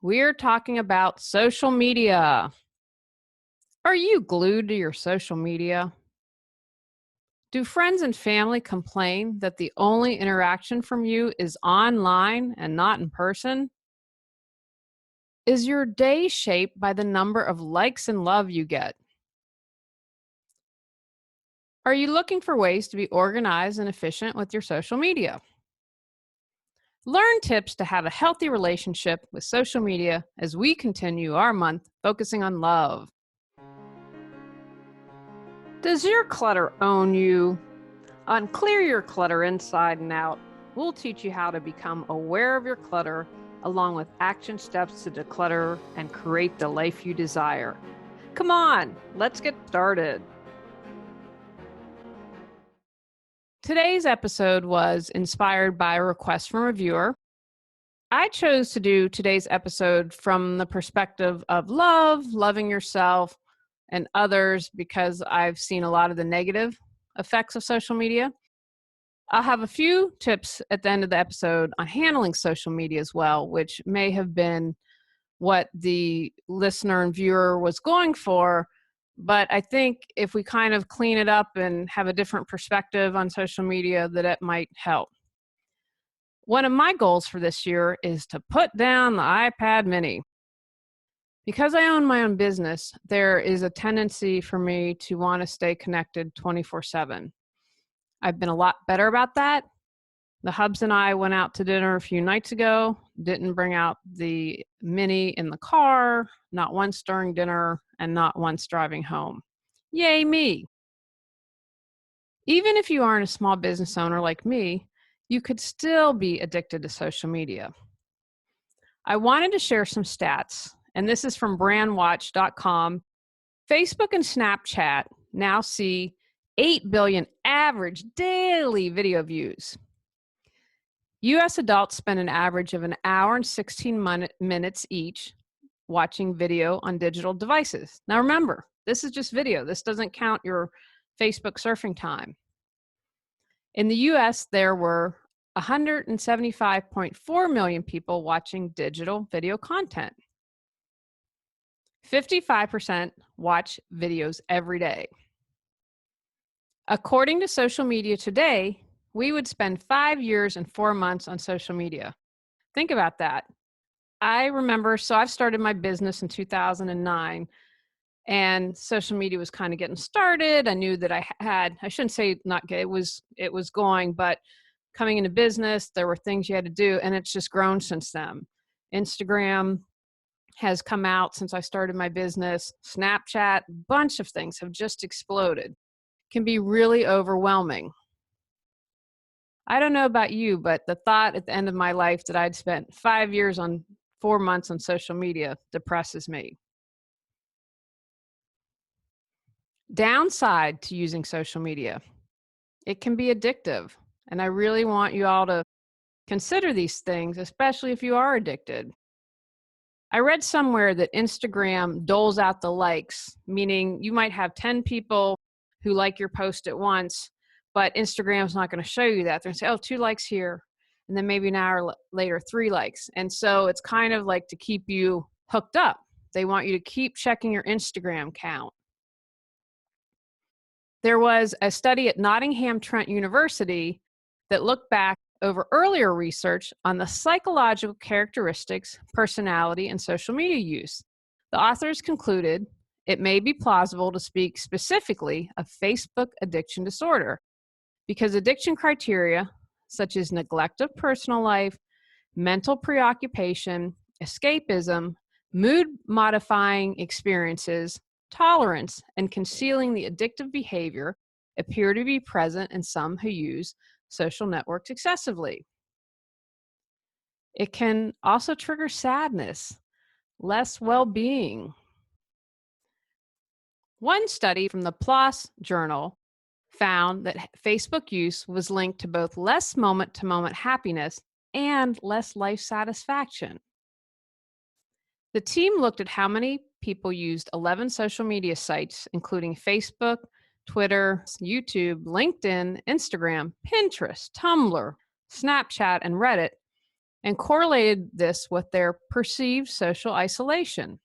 We're talking about social media. Are you glued to your social media? Do friends and family complain that the only interaction from you is online and not in person? Is your day shaped by the number of likes and love you get? Are you looking for ways to be organized and efficient with your social media? Learn tips to have a healthy relationship with social media as we continue our month focusing on love. Does your clutter own you? On Clear Your Clutter Inside and Out, we'll teach you how to become aware of your clutter along with action steps to declutter and create the life you desire. Come on, let's get started. Today's episode was inspired by a request from a viewer. I chose to do today's episode from the perspective of love, loving yourself, and others because I've seen a lot of the negative effects of social media. I'll have a few tips at the end of the episode on handling social media as well, which may have been what the listener and viewer was going for. But I think if we kind of clean it up and have a different perspective on social media, that it might help. One of my goals for this year is to put down the iPad mini. Because I own my own business, there is a tendency for me to want to stay connected 24/7. I've been a lot better about that. The hubs and I went out to dinner a few nights ago, didn't bring out the mini in the car, not once during dinner, and not once driving home. Yay me. Even if you aren't a small business owner like me, you could still be addicted to social media. I wanted to share some stats, and this is from brandwatch.com. Facebook and Snapchat now see 8 billion average daily video views. U.S. adults spend an average of an hour and 16 minutes each watching video on digital devices. Now remember, this is just video. This doesn't count your Facebook surfing time. In the U.S., there were 175.4 million people watching digital video content. 55% watch videos every day. According to Social Media Today, we would spend 5 years and 4 months on social media. Think about that. I remember, so I've started my business in 2009, and social media was kind of getting started. I knew that I shouldn't say not get, it was going, but coming into business, there were things you had to do, and it's just grown since then. Instagram has come out since I started my business. Snapchat, a bunch of things have just exploded. It can be really overwhelming. I don't know about you, but the thought at the end of my life that I'd spent 5 years on 4 months on social media depresses me. Downside to using social media, it can be addictive. And I really want you all to consider these things, especially if you are addicted. I read somewhere that Instagram doles out the likes, meaning you might have 10 people who like your post at once, but Instagram's not going to show you that. They're going to say, oh, 2 likes here. And then maybe an hour later, 3 likes. And so it's kind of like to keep you hooked up. They want you to keep checking your Instagram count. There was a study at Nottingham Trent University that looked back over earlier research on the psychological characteristics, personality, and social media use. The authors concluded it may be plausible to speak specifically of Facebook addiction disorder because addiction criteria such as neglect of personal life, mental preoccupation, escapism, mood-modifying experiences, tolerance, and concealing the addictive behavior appear to be present in some who use social networks excessively. It can also trigger sadness, less well-being. One study from the PLOS journal found that Facebook use was linked to both less moment-to-moment happiness and less life satisfaction. The team looked at how many people used 11 social media sites, including Facebook, Twitter, YouTube, LinkedIn, Instagram, Pinterest, Tumblr, Snapchat, and Reddit, and correlated this with their perceived social isolation.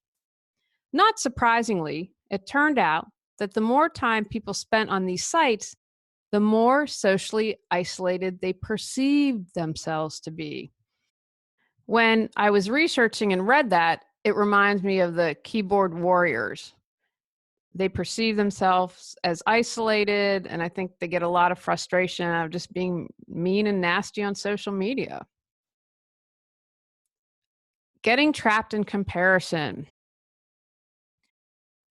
Not surprisingly, it turned out that the more time people spent on these sites, the more socially isolated they perceived themselves to be. When I was researching and read that, it reminds me of the keyboard warriors. They perceive themselves as isolated, and I think they get a lot of frustration out of just being mean and nasty on social media. Getting trapped in comparison.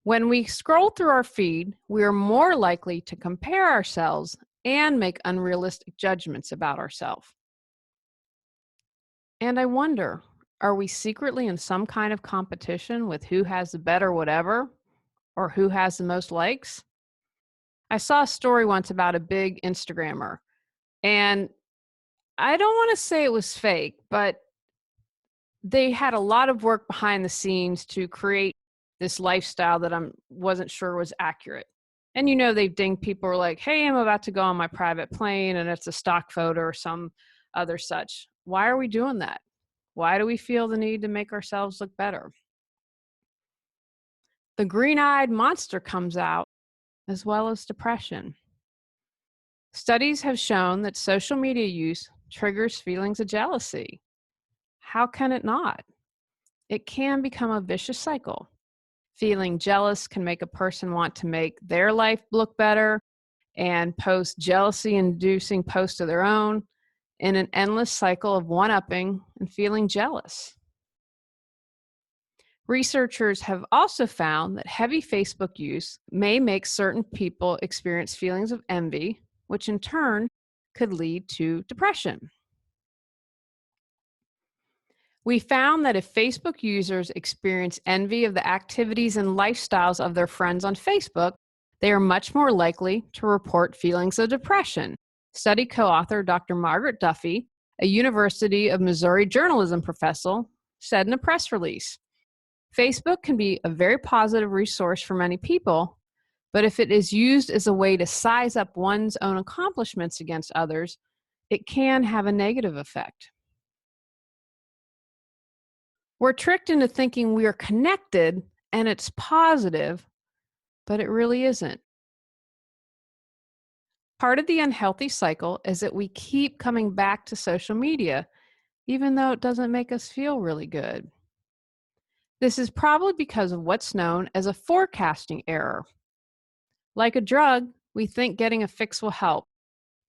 When we scroll through our feed, we are more likely to compare ourselves and make unrealistic judgments about ourselves. And I wonder, are we secretly in some kind of competition with who has the better whatever or who has the most likes? I saw a story once about a big Instagrammer, and I don't want to say it was fake, but they had a lot of work behind the scenes to create this lifestyle that I wasn't sure was accurate. And they ding people are like, hey, I'm about to go on my private plane, and it's a stock photo or some other such. Why are we doing that? Why do we feel the need to make ourselves look better? The green eyed monster comes out, as well as depression. Studies have shown that social media use triggers feelings of jealousy. How can it not? It can become a vicious cycle. Feeling jealous can make a person want to make their life look better and post jealousy inducing posts of their own in an endless cycle of one-upping and feeling jealous. Researchers have also found that heavy Facebook use may make certain people experience feelings of envy, which in turn could lead to depression. We found that if Facebook users experience envy of the activities and lifestyles of their friends on Facebook, they are much more likely to report feelings of depression. Study co-author Dr. Margaret Duffy, a University of Missouri journalism professor, said in a press release. Facebook can be a very positive resource for many people, but if it is used as a way to size up one's own accomplishments against others, it can have a negative effect. We're tricked into thinking we are connected and it's positive, but it really isn't. Part of the unhealthy cycle is that we keep coming back to social media, even though it doesn't make us feel really good. This is probably because of what's known as a forecasting error. Like a drug, we think getting a fix will help,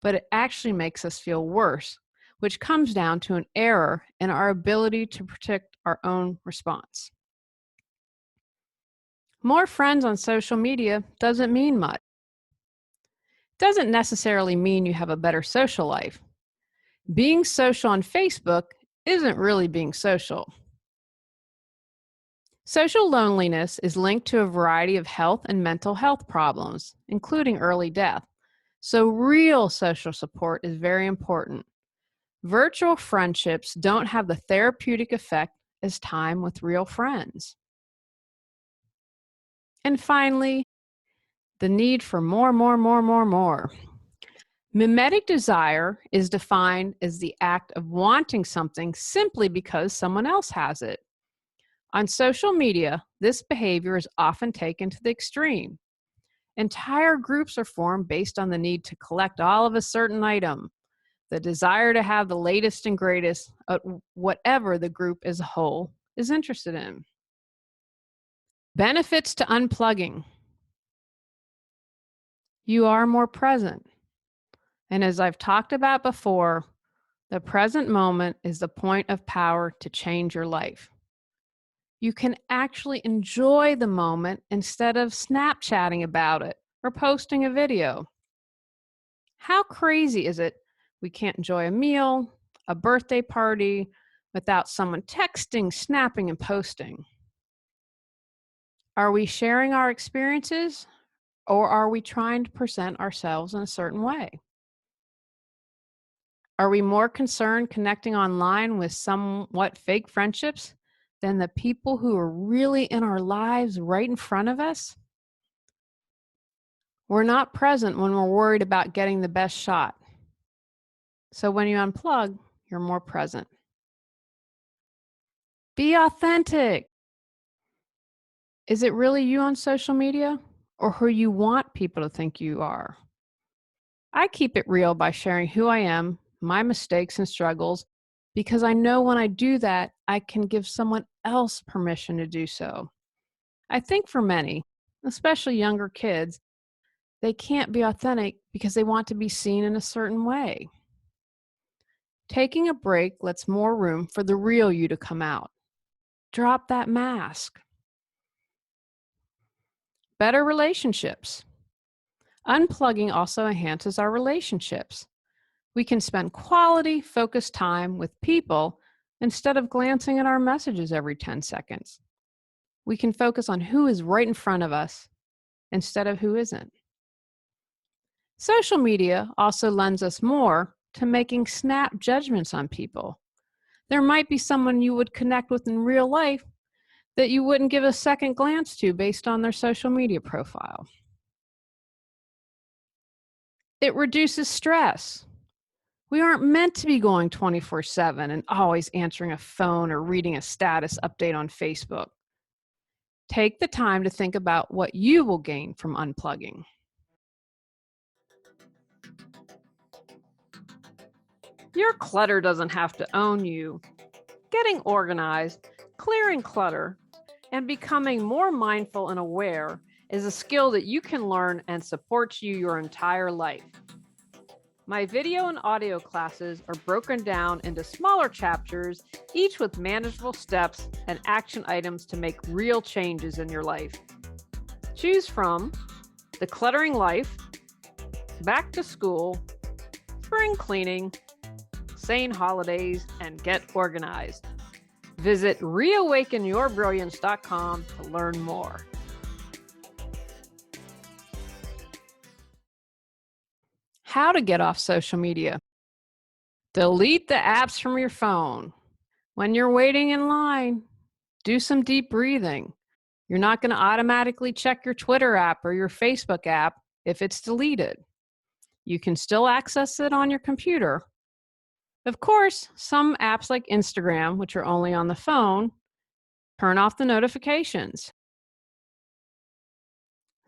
but it actually makes us feel worse, which comes down to an error in our ability to predict our own response. More friends on social media doesn't mean much. Doesn't necessarily mean you have a better social life. Being social on Facebook isn't really being social. Social loneliness is linked to a variety of health and mental health problems, including early death. So real social support is very important. Virtual friendships don't have the therapeutic effect as time with real friends. And finally, the need for more. Mimetic desire is defined as the act of wanting something simply because someone else has it. On social media, this behavior is often taken to the extreme. Entire groups are formed based on the need to collect all of a certain item, the desire to have the latest and greatest at whatever the group as a whole is interested in. Benefits to unplugging. You are more present. And as I've talked about before, the present moment is the point of power to change your life. You can actually enjoy the moment instead of Snapchatting about it or posting a video. How crazy is it we can't enjoy a meal, a birthday party, without someone texting, snapping, and posting? Are we sharing our experiences, or are we trying to present ourselves in a certain way? Are we more concerned connecting online with somewhat fake friendships than the people who are really in our lives right in front of us? We're not present when we're worried about getting the best shot. So when you unplug, you're more present. Be authentic. Is it really you on social media or who you want people to think you are? I keep it real by sharing who I am, my mistakes and struggles, because I know when I do that, I can give someone else permission to do so. I think for many, especially younger kids, they can't be authentic because they want to be seen in a certain way. Taking a break lets more room for the real you to come out. Drop that mask. Better relationships. Unplugging also enhances our relationships. We can spend quality, focused time with people instead of glancing at our messages every 10 seconds. We can focus on who is right in front of us instead of who isn't. Social media also lends us more to making snap judgments on people. There might be someone you would connect with in real life that you wouldn't give a second glance to based on their social media profile. It reduces stress. We aren't meant to be going 24/7 and always answering a phone or reading a status update on Facebook. Take the time to think about what you will gain from unplugging. Your clutter doesn't have to own you. Getting organized, clearing clutter, and becoming more mindful and aware is a skill that you can learn and supports you your entire life. My video and audio classes are broken down into smaller chapters, each with manageable steps and action items to make real changes in your life. Choose from Decluttering Life, Back to School, Spring Cleaning, Sane Holidays, and Get Organized. Visit reawakenyourbrilliance.com to learn more. How to get off social media. Delete the apps from your phone. When you're waiting in line, do some deep breathing. You're not going to automatically check your Twitter app or your Facebook app if it's deleted. You can still access it on your computer. Of course, some apps like Instagram, which are only on the phone, turn off the notifications.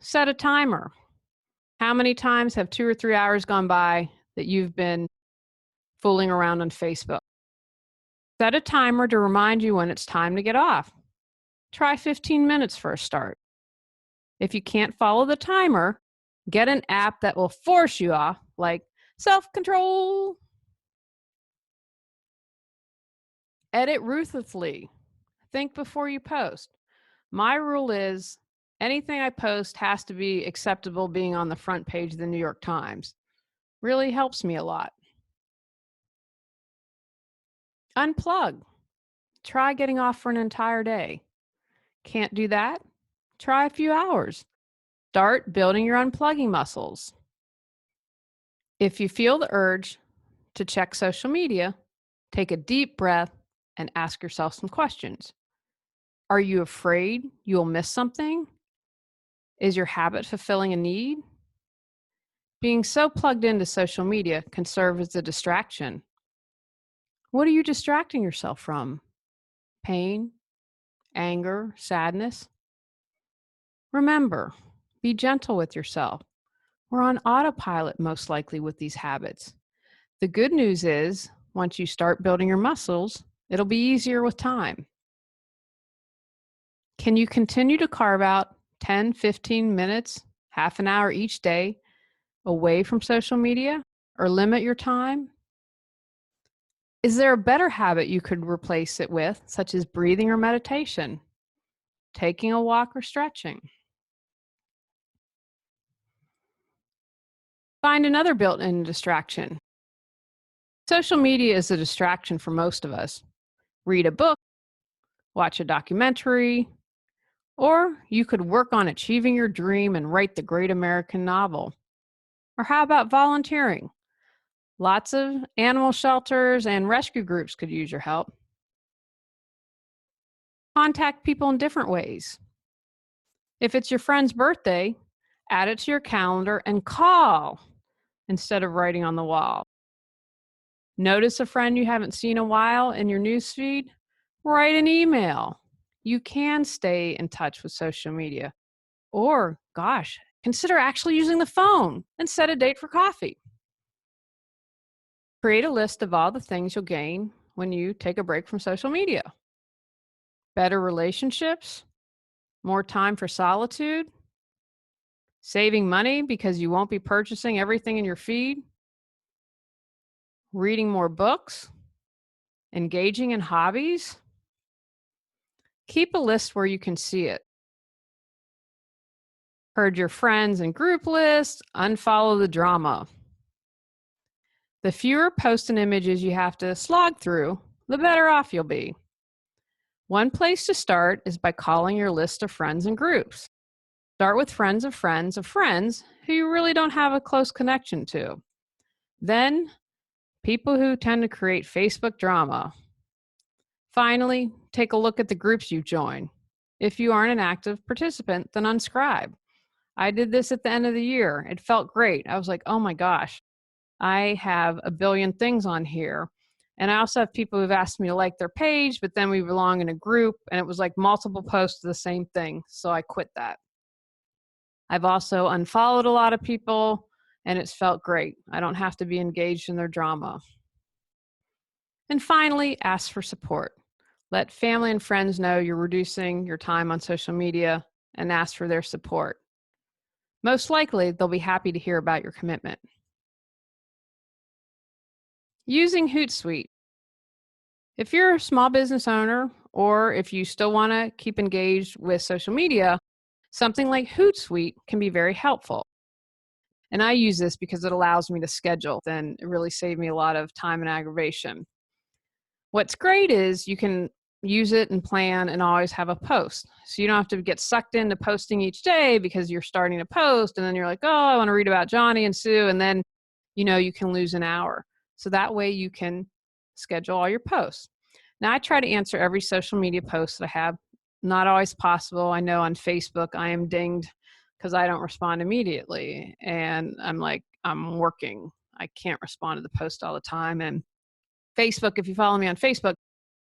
Set a timer. How many times have 2 or 3 hours gone by that you've been fooling around on Facebook? Set a timer to remind you when it's time to get off. Try 15 minutes for a start. If you can't follow the timer, get an app that will force you off, like self-control. Edit ruthlessly. Think before you post. My rule is anything I post has to be acceptable being on the front page of the New York Times. Really helps me a lot. Unplug. Try getting off for an entire day. Can't do that? Try a few hours. Start building your unplugging muscles. If you feel the urge to check social media, take a deep breath and ask yourself some questions. Are you afraid you'll miss something? Is your habit fulfilling a need? Being so plugged into social media can serve as a distraction. What are you distracting yourself from? Pain, anger, sadness? Remember, be gentle with yourself. We're on autopilot most likely with these habits. The good news is, once you start building your muscles, it'll be easier with time. Can you continue to carve out 10, 15 minutes, half an hour each day away from social media or limit your time? Is there a better habit you could replace it with, such as breathing or meditation, taking a walk or stretching? Find another built-in distraction. Social media is a distraction for most of us. Read a book, watch a documentary, or you could work on achieving your dream and write the great American novel. Or how about volunteering? Lots of animal shelters and rescue groups could use your help. Contact people in different ways. If it's your friend's birthday, add it to your calendar and call instead of writing on the wall. Notice a friend you haven't seen in a while in your newsfeed? Write an email. You can stay in touch with social media. Or, gosh, consider actually using the phone and set a date for coffee. Create a list of all the things you'll gain when you take a break from social media: better relationships, more time for solitude, saving money because you won't be purchasing everything in your feed, reading more books, engaging in hobbies. Keep a list where you can see it. Purge your friends and group lists, unfollow the drama. The fewer posts and images you have to slog through, the better off you'll be. One place to start is by calling your list of friends and groups. Start with friends of friends of friends who you really don't have a close connection to. Then, people who tend to create Facebook drama. Finally, take a look at the groups you join. If you aren't an active participant, then unscribe. I did this at the end of the year. It felt great. I was like, oh my gosh, I have a billion things on here. And I also have people who've asked me to like their page, but then we belong in a group and it was like multiple posts of the same thing. So I quit that. I've also unfollowed a lot of people and it's felt great. I don't have to be engaged in their drama. And finally, ask for support. Let family and friends know you're reducing your time on social media and ask for their support. Most likely, they'll be happy to hear about your commitment. Using Hootsuite. If you're a small business owner or if you still want to keep engaged with social media, something like Hootsuite can be very helpful. And I use this because it allows me to schedule, and it really saved me a lot of time and aggravation. What's great is you can use it and plan and always have a post. So you don't have to get sucked into posting each day because you're starting to post and then you're like, oh, I want to read about Johnny and Sue. And then, you can lose an hour. So that way you can schedule all your posts. Now I try to answer every social media post that I have. Not always possible. I know on Facebook I am dinged because I don't respond immediately. And I'm like, I'm working. I can't respond to the post all the time. And Facebook, if you follow me on Facebook,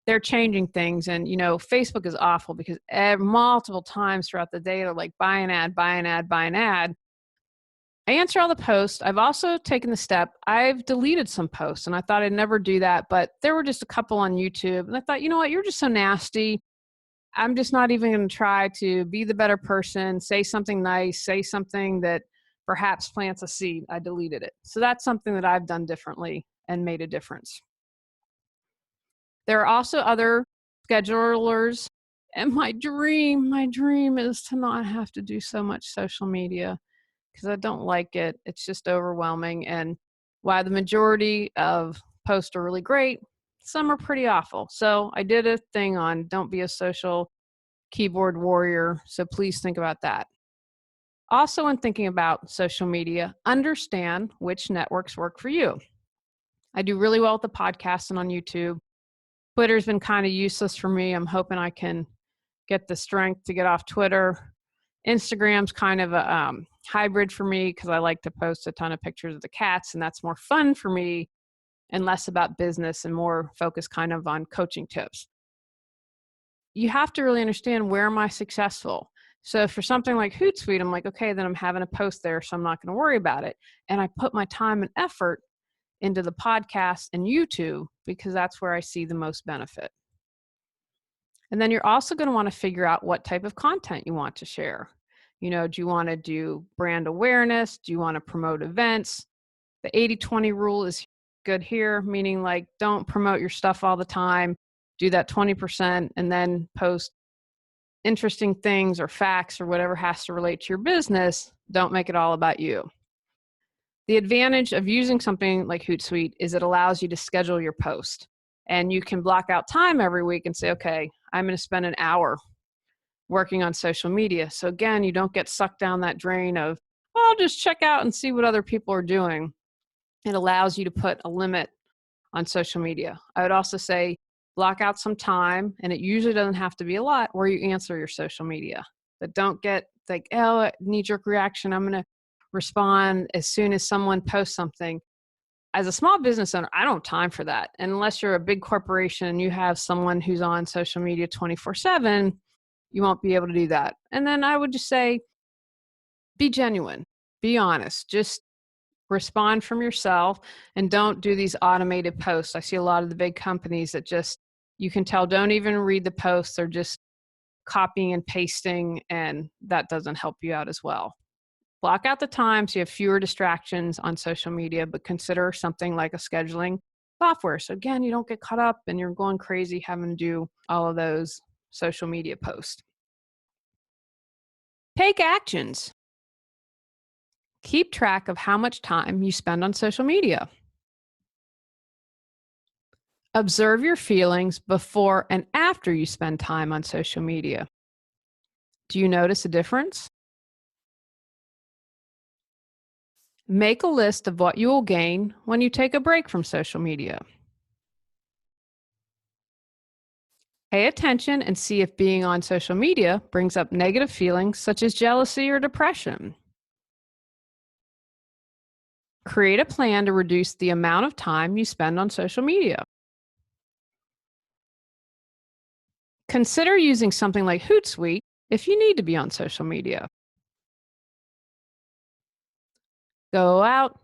they're changing things. And, Facebook is awful because multiple times throughout the day, they're like, buy an ad, buy an ad, buy an ad. I answer all the posts. I've also taken the step. I've deleted some posts and I thought I'd never do that, but there were just a couple on YouTube. And I thought, you know what, you're just so nasty. I'm just not even going to try to be the better person, say something nice, say something that perhaps plants a seed. I deleted it. So that's something that I've done differently and made a difference. There are also other schedulers. And my dream is to not have to do so much social media because I don't like it. It's just overwhelming. And while the majority of posts are really great, some are pretty awful. So I did a thing on don't be a social keyboard warrior. So please think about that. Also, when thinking about social media, understand which networks work for you. I do really well with the podcast and on YouTube. Twitter's been kind of useless for me. I'm hoping I can get the strength to get off Twitter. Instagram's kind of a hybrid for me because I like to post a ton of pictures of the cats, and that's more fun for me and less about business and more focused kind of on coaching tips. You have to really understand, where am I successful? So for something like Hootsuite, I'm like, okay, then I'm having a post there, so I'm not going to worry about it. And I put my time and effort into the podcast and YouTube because that's where I see the most benefit. And then you're also going to want to figure out what type of content you want to share. Do you want to do brand awareness? Do you want to promote events? The 80-20 rule is good here, meaning like don't promote your stuff all the time. Do that 20% and then post interesting things or facts or whatever has to relate to your business. Don't make it all about you. The advantage of using something like Hootsuite is it allows you to schedule your post. And you can block out time every week and say, okay, I'm going to spend an hour working on social media. So again, you don't get sucked down that drain of, well, I'll just check out and see what other people are doing. It allows you to put a limit on social media. I would also say block out some time, and it usually doesn't have to be a lot, where you answer your social media. But don't get like, oh, knee-jerk reaction. I'm going to respond as soon as someone posts something. as a small business owner, I don't have time for that. And unless you're a big corporation and you have someone who's on social media 24/7, you won't be able to do that. And then I would just say, be genuine, be honest, just respond from yourself and don't do these automated posts. I see a lot of the big companies that just, you can tell, don't even read the posts. They're just copying and pasting, and that doesn't help you out as well. Block out the time so you have fewer distractions on social media, but consider something like a scheduling software. So again, you don't get caught up and you're going crazy having to do all of those social media posts. Take actions. Keep track of how much time you spend on social media. Observe your feelings before and after you spend time on social media. Do you notice a difference? Make a list of what you will gain when you take a break from social media. Pay attention and see if being on social media brings up negative feelings such as jealousy or depression. Create a plan to reduce the amount of time you spend on social media. Consider using something like Hootsuite if you need to be on social media. Go out,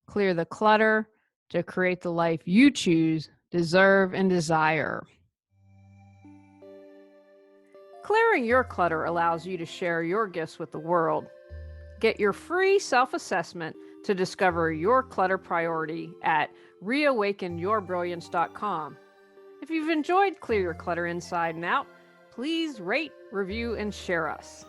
clear the clutter to create the life you choose, deserve, and desire. Clearing your clutter allows you to share your gifts with the world. Get your free self-assessment to discover your clutter priority at reawakenyourbrilliance.com. If you've enjoyed Clear Your Clutter Inside and Out, please rate, review, and share us.